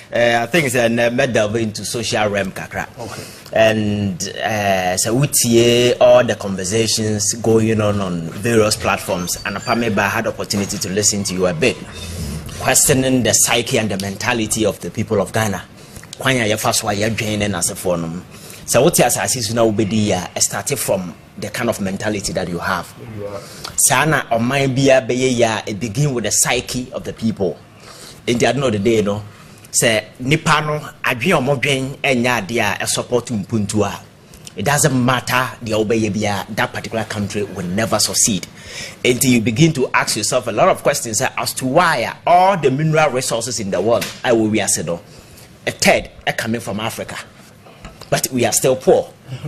I think it's a medal into social realm kakra. Okay. And so we see all the conversations going on various platforms, and Apameba had opportunity to listen to you a bit, questioning the psyche and the mentality of the people of Ghana. Kwanya ya first why you're joining as a forum. So what you say now be started from the kind of mentality that you have. Sana or my be it begin with the psyche of the people. In the end of the day, no. Say Nipano, Adrian Mobin, and Yadia, a support Puntua. It doesn't matter the Obeyabia, that particular country will never succeed. Until you begin to ask yourself a lot of questions as to why all the mineral resources in the world, I will be a third are coming from Africa. But we are still poor.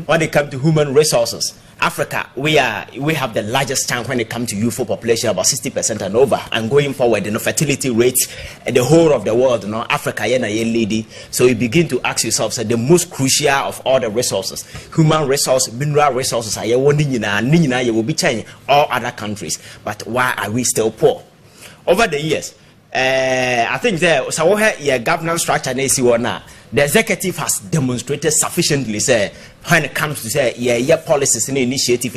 When it comes to human resources, Africa, we have the largest chunk when it comes to youthful population, about 60% and over. And going forward, fertility rates in the whole of the world, Africa, lady. So you begin to ask yourself, the most crucial of all the resources, human resource, mineral resources, you will be changing all other countries. But why are we still poor? Over the years, I think your governance structure the executive has demonstrated sufficiently when it comes to policies and initiative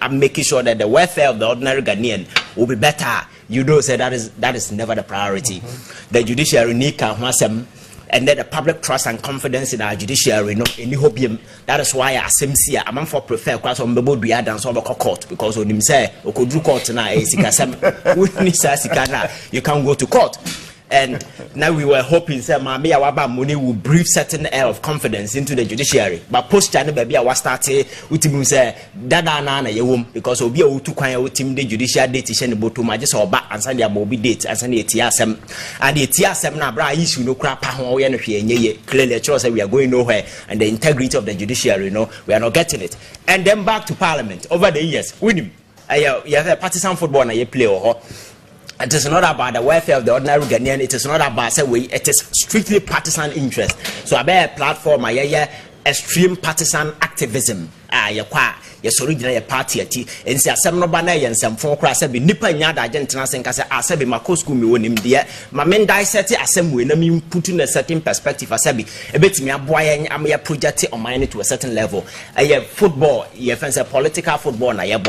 I'm making sure that the welfare of the ordinary Ghanaian will be better. You know, say that is never the priority. The judiciary and then the public trust and confidence in our judiciary, that is why I am for prefer class on Bobo and so court, because when him say could do court now you can go to court. And now we were hoping that Mami Awaba Muni will breathe certain air of confidence into the judiciary. But post China baby I was starting with him say Dada Nana Yawum because Obi Utu Kwanya with him the judicial date is in the my just or back and send their mobi date and send the TSM and the TSM na bra issue no crap clearly choice we are going nowhere, and the integrity of the judiciary, we are not getting it. And then back to Parliament over the years. With him, you have a partisan football and you play or it is not about the welfare of the ordinary Ghanaian. It is not about it is strictly partisan interest. So I bear a platform, extreme partisan activism. Yes, original party and say some no banner and some phone crash be nipa nyada Argentina and say I said my co school me won him there. My men die set assembly and mean put in a certain perspective. I said a bit me a boy and I'm a project on mine to a certain level. I have football, you have political football and I have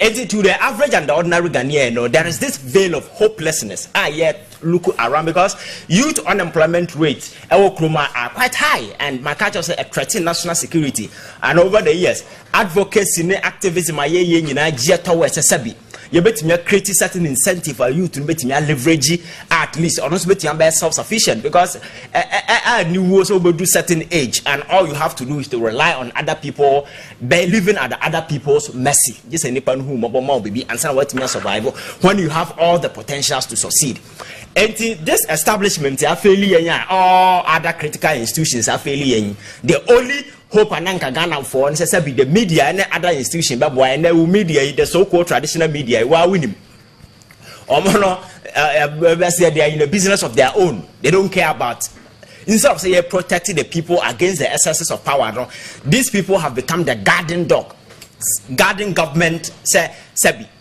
and to the average and the ordinary Ghanaian, there is this veil of hopelessness. Yet look around because youth unemployment rates are quite high, and my culture say a threatening national security. And over the years, advocacy activism towards a sabi. You bet me create certain incentive for you to bet me leverage at least or not bet you self-sufficient, because you also do certain age and all you have to do is to rely on other people by living at the other people's mercy. Just any person who mobile baby and what means survival when you have all the potentials to succeed. And this establishment are failing, all other critical institutions are failing. The only hope and Ghana for and say the media and other institution, but why and the media, the so-called traditional media, why winning? Or they are in the business of their own. They don't care about. Instead of say protecting the people against the excesses of power, these people have become the guardian dog, guarding government. Say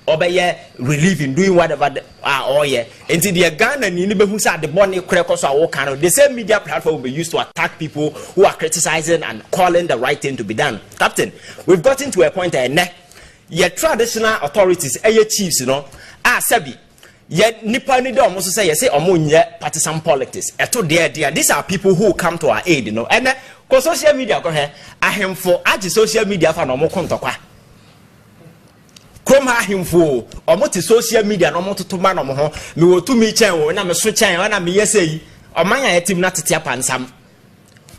obey relieving doing whatever until the Ghana and who said the money crackers are all kind of the same media platform will be used to attack people who are criticizing and calling the right thing to be done. Captain, we've gotten to a point your traditional authorities, chiefs, Sebi. Yet Nippon almost say partisan politics. These are people who come to our aid, and because social media I am for social media for no more contact. Come him for or multi social media no more to man me will to me chen when I'm switching when I'm say or my team not to tap and some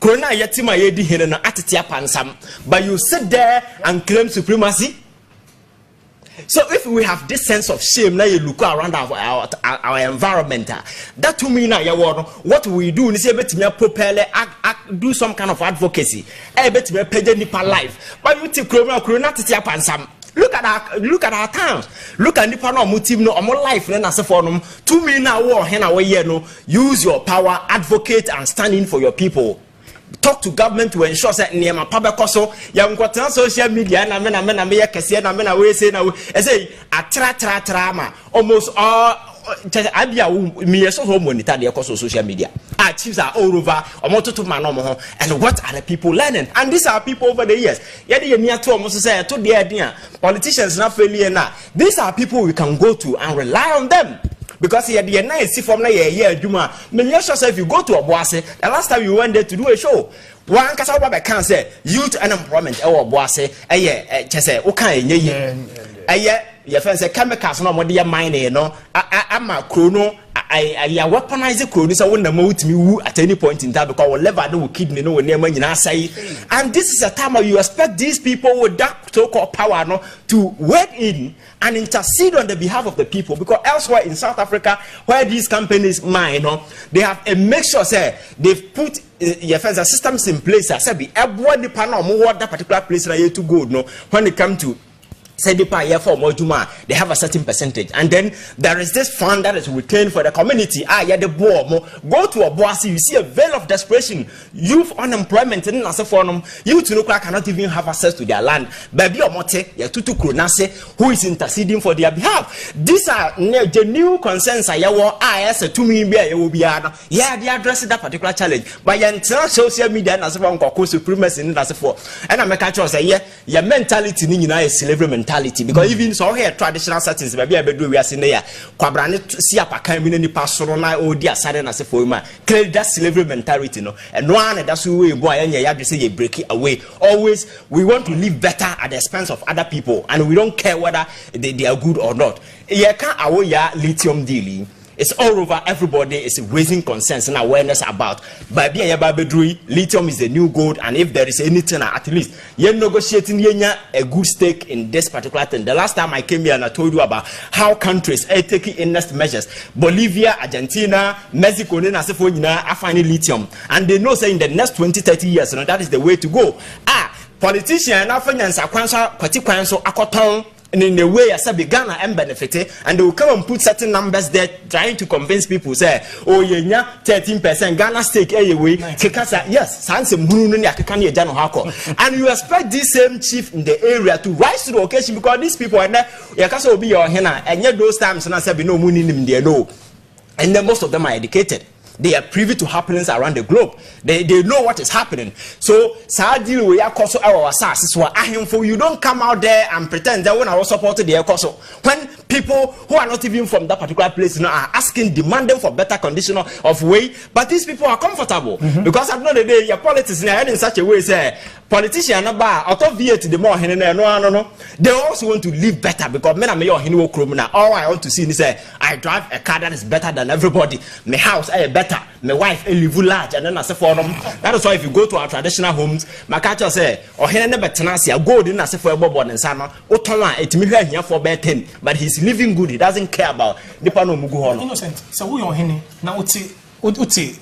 Corona yatima yedi hidden at tap and some, but you sit there and claim supremacy. So if we have this sense of shame, now you look around our environment. That to me now, what we do is propel, do some kind of advocacy. Bet me pay nipa life, but you take corona to tap and some. Look at our towns. Look at nipa no motive no more life na se for no. To me now war hen away no. Use your power, advocate and stand in for your people. Talk to government to ensure that near my public also young got social media and I me kese na me na we say na I say a tra almost all abia me so home monitor the course of social media. Our chiefs are all over and what are the people learning? And these are people over the years. Near to almost say to the idea politicians not failure now. These are people we can go to and rely on them. Because here the nice from the Juma. If you go to Obuase, the last time you went there to do a show, one Kasaba can say youth unemployment or Obuase, Chese, okay, your friends say chemicals no more dear mine, no, I'm a chrono. I weaponize the cronies. I wouldn't mout me at any point in time because whatever do kidney no near money say. And this is a time where you expect these people with that so-called power no to work in and intercede on the behalf of the people, because elsewhere in South Africa where these companies mine no, they have a mixture say they've put your friends systems in place. I said be everybody panel more that particular place na to go no when it comes to say they have a certain percentage, and then there is this fund that is retained for the community. Go to Obuasi, you see a veil of desperation, youth unemployment, and youth cannot even have access to their land. Baby Omote, Tutu Kronase, who is interceding for their behalf. These are the new concerns. I as a 2 million yeah, they address that particular challenge by international social media and as a supremacy and as a for. And I'm a catcher say, yeah, your mentality is slavery mentality. Because even so here traditional settings maybe abedu we are seeing there kwabrane si apaka mi ni pasoro na odi asade na se forma clear that slavery mentality no and no one that's we go anya ya say you break it away. Always we want to live better at the expense of other people, and we don't care whether they are good or not. Here can our lithium dealing. It's all over. Everybody is raising concerns and awareness about. By being lithium is the new gold, and if there is anything, at least you're negotiating a good stake in this particular thing. The last time I came here and I told you about how countries are taking earnest measures. Bolivia, Argentina, Mexico, are finding lithium, and they know saying in the next 20-30 years, that is the way to go. Politicians are finance akotong. And in a way, as a Ghana and benefit, and they will come and put certain numbers there, trying to convince people. Say, oh, yeah, 13% Ghana stake anyway. Yes, and you expect this same chief in the area to rise to the occasion, because these people are there. Will be your henna, and yet those times, and I said, no money in there, no. And then most of them are educated. They are privy to happenings around the globe. They know what is happening. So, sadly, we are also our assassins. You don't come out there and pretend that when I was supported the Ekoso. When people who are not even from that particular place are asking, demanding for better condition of way, but these people are comfortable because at the end of the day, your politics are in such a way say politicians are out of the more no. They also want to live better because men are mayor criminal. All I want to see is I drive a car that is better than everybody. My house is better. My wife live large, and then I say for them. That is why if you go to our traditional homes, my catcher say, or he never tenacia go in as for a bob and sana, Otoma, it me here for bed 10, but he's living good, he doesn't care about the pano mugu. Innocent, so we are henny now uti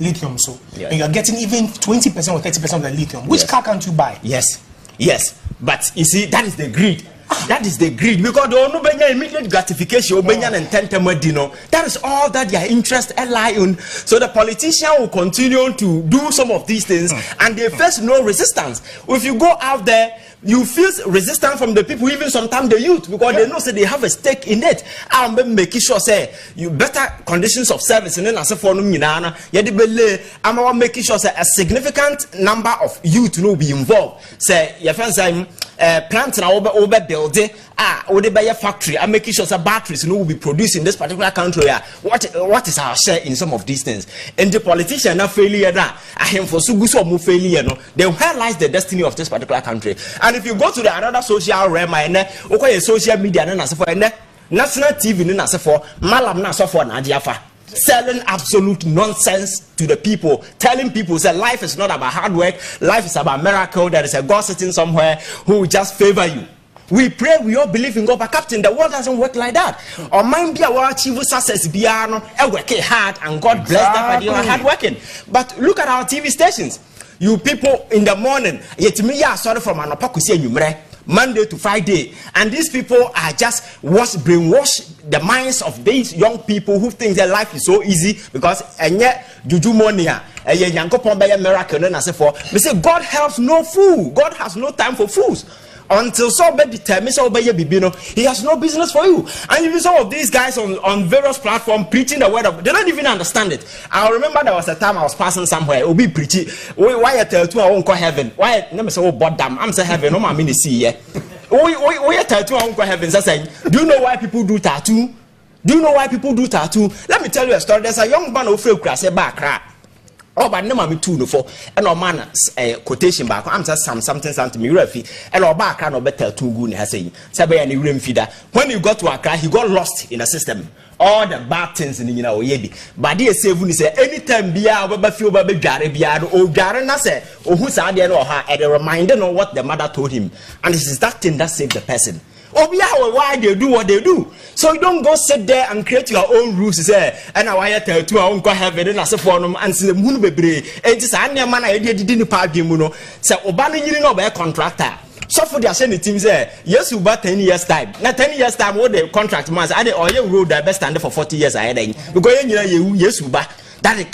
lithium so and you are getting even 20% or 30% of the lithium. Which car can't you buy? Yes, but you see, that is the greed. That is the greed, because they don't know immediate gratification. That is all that their interest lie on. So the politician will continue to do some of these things, and they face no resistance. If you go out there, you feel resistance from the people, even sometimes the youth, because they know say they have a stake in it. I'm making sure say you better conditions of service, and then as for I'm making sure say a significant number of youth will be involved. Say your friends plants na over building or the factory. I'm making sure that batteries will be produced in this particular country. What is our share in some of these things? And the politician na failure na ahem for suguso mu failure no. Then where lies the destiny of this particular country? And if you go to the another social realm, okay, social media na for national TV na for malam na for na diafa. Selling absolute nonsense to the people, telling people that life is not about hard work, life is about miracle. There is a God sitting somewhere who will just favor you. We pray, we all believe in God, but Captain, the world doesn't work like that. Or mind be our achieve success, be working hard, and God bless that for you are hard working. But look at our TV stations. You people in the morning, yet me sorry from an apocalypse you Monday to Friday, and these people are just brainwash the minds of these young people who think their life is so easy because and yet juju monia a yankopon by a miracle and I say for they say God helps no fool. God has no time for fools. until somebody determines he has no business for you. And even some of these guys on various platforms preaching the word of, they don't even understand it. I remember there was a time I was passing somewhere, Obi preaching, why you tell two I won't go heaven? Why never say, oh, but damn, I'm saying heaven, no, I mean, see, yeah. We tell two I won't go heaven. Saying, do you know why people do tattoo? Do you know why people do tattoo? Let me tell you a story. There's a young man who fell across a back. Oh, but no, I'm too no for and our man quotation back. I'm just something me refi and our back no better too good has saying. Sabe any room feeder. When you got to Accra, he got lost in the system. All the bad things in the yedi. But they say when he say anytime bia we feel baby jare bia o jare na say o who sa dey no ha and a reminder on what the mother told him. And this is that thing that saved the person. Why they do what they do. So you don't go sit there and create your own rules. Say, and I want to tell you, I have it and as a form and see the moon be and just any man I didn't part the muno. So Obama, you know, by a contractor. So for the same team say, yes, you but 10 years time. Now 10 years time, what the contract must add or you road the best standard for 40 years ahead. Because you yes, you back. That is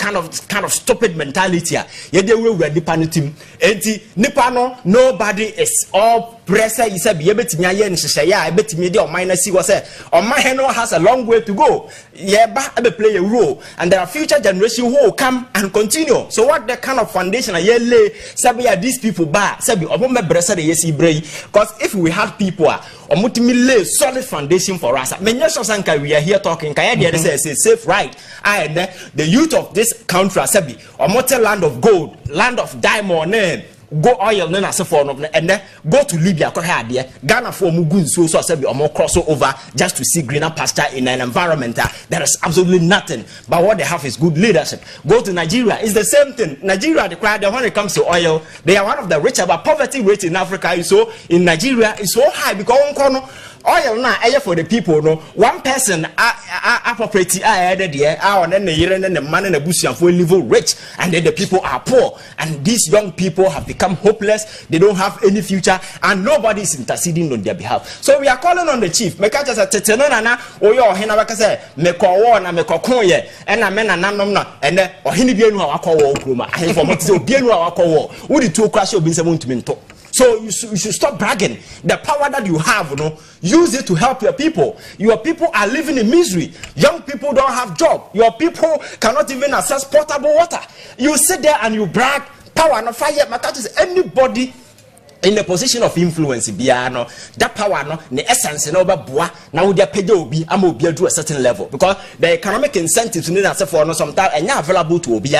kind of stupid mentality. Yeah, they will read the team. Enti nipano nobody is all pressure. He said, "Be able to me and say, I bet me the minus see was say, or my hand has a long way to go. Yeah, but I play a role, and there are future generations who will come and continue. So what the kind of foundation I lay? Sabi these people back. Sabi obama bressa the yesi bray. Because if we have people or lay solid foundation for us. Many sanka we are here talking. Kaya the say safe right. And the youth of this country sabi or land of gold, land of diamond. Go oil none as a form of and then go to Libya, Ghana for Mugun so sabi or more crossover just to see greener pasture in an environment there is absolutely nothing. But what they have is good leadership. Go to Nigeria, it's the same thing. Nigeria, the crowd when it comes to oil, they are one of the richer, but poverty rate in Africa is so in Nigeria is so high because oil now for the people no one person property added there and then the year and then the man in the bush and live rich and then the people are poor and these young people have become hopeless. They don't have any future and nobody is interceding on their behalf. So we are calling on the chief make just a tetenana or your hena say make war na make konye and a men and and then or hini bienu akọ kroma and for what so bienu akọ wo the two crash obi nsem ntumi nto. So you should stop bragging. The power that you have, use it to help your people. Your people are living in misery. Young people don't have job. Your people cannot even access potable water. You sit there and you brag. Power no fire. That is anybody in a position of influence that power the essence no boa now they pay obi am obi to a certain level because the economic incentives need as for no sometimes and available to obi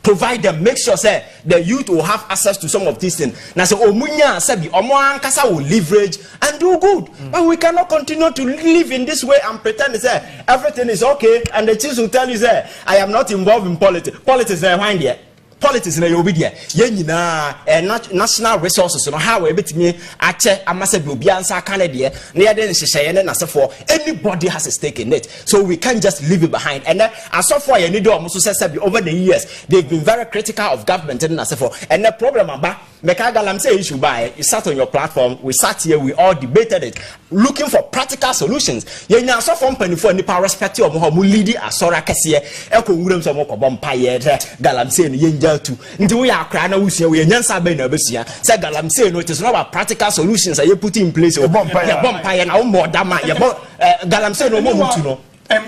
provide them make sure say the youth will have access to some of these things now so omunya sabi omo ankasa will leverage and do good but we cannot continue to live in this way and pretend say everything is okay and the chiefs will tell you say I am not involved in politics behind here. Politics na yobi dia ye nyina national resources no how we betimi ache amase bi obi ansa kana de na ye de nhyehyeye na asefo anybody has a stake in it so we can't just leave it behind and asefo ye need omo so say over the years they've been very critical of government and asefo and the problem aba meka galam say issue by you sat on your platform we sat here we all debated it looking for practical solutions ye nya asefo mpanifo nipa respect omo ho mu lead asora kese e ko nwuram so mo ko bompa ye galam say no ye to nti we akra na wusia we nyansa be na besia say galam say no it is not about practical solutions that you put in place your bomb fire na more dama your galam say no more mutu no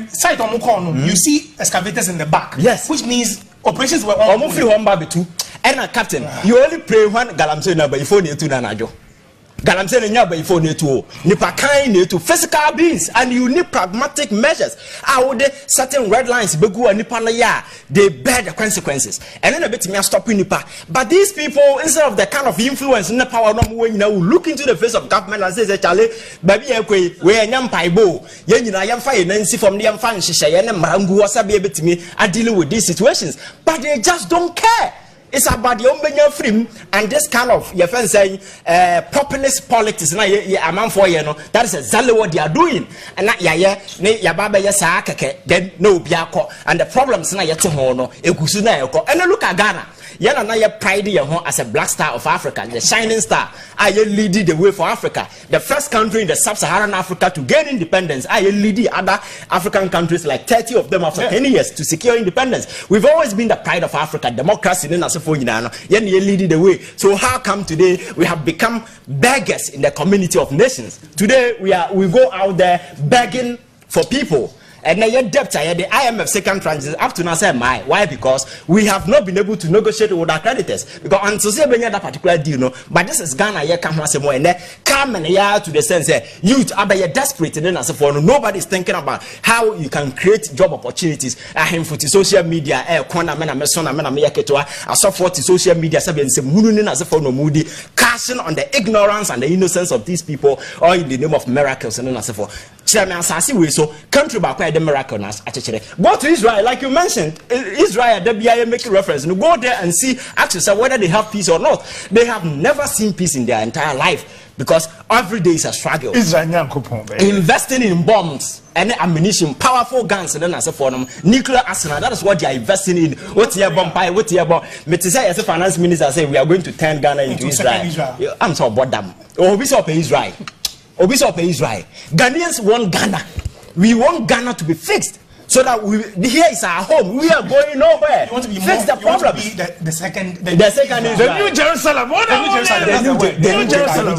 site on no you see excavators in the back yes which means operations were on free one bar betu and captain you only pray when galam say na by phone etu na najo galam say nya by phone etu nipa kan na etu physical beings and you need pragmatic measures how would certain red lines begu nipa na ya they bear the consequences and then a bit me stopping nipa but these people instead of the kind of influence in the power no when you will look into the face of government and say Charlie baby ekwe we nyam paibo ye nyina yam fa yenansi from yam fa nhyehyeye ne marangu wasabe ebetimi are dealing with these situations but they just don't care. It's about the umbenya free and this kind of your friend saying populist politics na a man for that is exactly what they are doing and that ne baba sa keke then no biako and the problems na yet ho no egusu na yeko and look at Ghana yana na ye pride ye ho as a black star of Africa the shining star are leading the way for Africa the first country in the sub-Saharan Africa to gain independence are leading other African countries like 30 of them after 10 years to secure independence. We've always been the pride of Africa democracy in us phone no ye leading the way. So how come today we have become beggars in the community of nations? Today we go out there begging for people. And now your debt, the IMF second tranche up to now say my. Why? Because we have not been able to negotiate with our creditors. Because until say that particular deal, no. But this is Ghana. You come say more and come and to the sense that youth are desperate and then as for nobody is thinking about how you can create job opportunities. I him for the social media. Kwana mena mesona mena meyaketwa. I support the social media. Sabi and say mununi as for no moody cashing on the ignorance and the innocence of these people, or in the name of miracles and then as for. Chairman Sasi we so country back where the miracle nas actually go to Israel like you mentioned. Israel the BIA making reference and go there and see actually whether they have peace or not. They have never seen peace in their entire life because every day is a struggle. Israel investing in bombs and ammunition, powerful guns and then as for them nuclear arsenal. That is what they are investing in. What's your bomb pie? What's your bomb? Metisa as a finance minister say we are going to turn Ghana into Israel. I'm so about them. Oh, we saw Israel. Obisop Israel. Ghanaians want Ghana. We want Ghana to be fixed so that here is our home. We are going nowhere. You want to be fix the problem. The second Israel. The New Jerusalem. The New Jerusalem.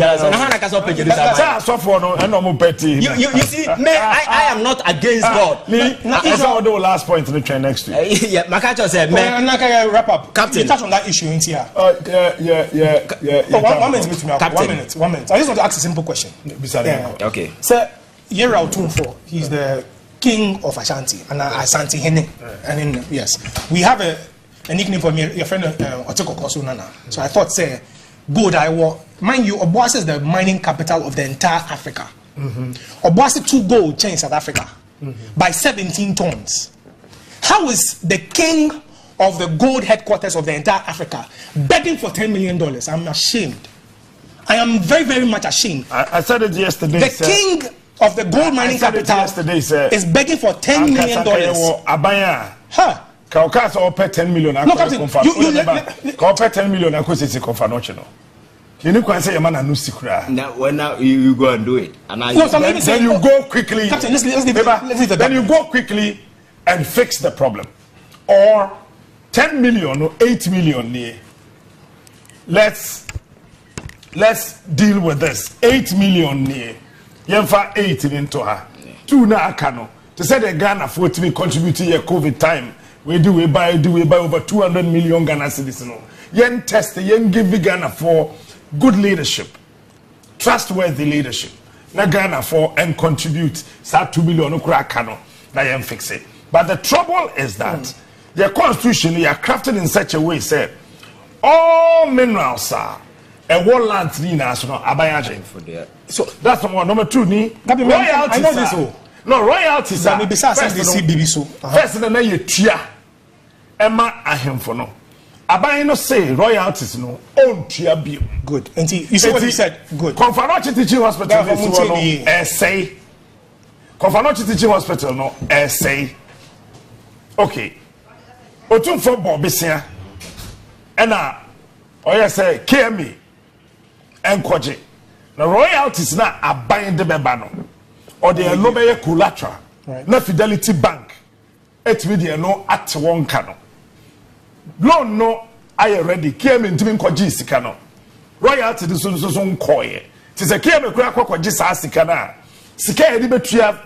You see, I am not against God. Israel the last point in the train next week. Yeah, Makacho said, man, I'm not going to wrap up. Captain, you touch on that issue in here. Yeah. One minute. I just want to ask a simple question. Okay. Sir, Yera Otunfo, he's the king of Ashanti and Ashanti Hene. And then, yes, we have a nickname for me, your friend Oteko Kosu Nana. So I thought, say, good, mind you, Obuasi is the mining capital of the entire Africa. Obuasi 2 gold chain South Africa by 17 tons. How is the king of the gold headquarters of the entire Africa begging for $10 million? I'm ashamed. I am very, very much ashamed. I said it yesterday. The king of the gold mining capital is begging for $10 million. Abaya. Huh? Kaukas or pay 10 million. No, Captain, you pay 10 million. I could say confirmation. You know, say a man and no secret. Now, when you go and do it, and then you go quickly. Captain, let's leave it. Then you go quickly and fix the problem. Or 10 million or 8 million. Let's deal with this. 8 million. Yemfa 8 into her. 2 na akano. To say the Ghana for to be contributing your COVID time. We buy over 200 million Ghana cedis. Yen test, yen give Ghana for good leadership, trustworthy leadership. Na Ghana for and contribute. Start 2 billion akano. Na yen fix it. But the trouble is that the constitution is crafted in such a way, say all minerals are. A whole land national abayaje for there. So that's one. Number 2, royalties. I know this. No royalties. First, na ye tia. Emma ahem for no. Abayi no say royalties no own tia bi. Good. And you see what he said. Good. Confanoche Teaching Hospital no essay. Confanoche Teaching Hospital no essay. Okay. Otum for Bobisia. Ena oya say KME. Encourage. Now royalties na abind the bebano or the no be collateral. Na Fidelity Bank. Et with the no at one cano. Loan no I ready came into me koji sikano. Royalty the so koye. Tis a came a crack kwa jisa sikana. Sika edi betria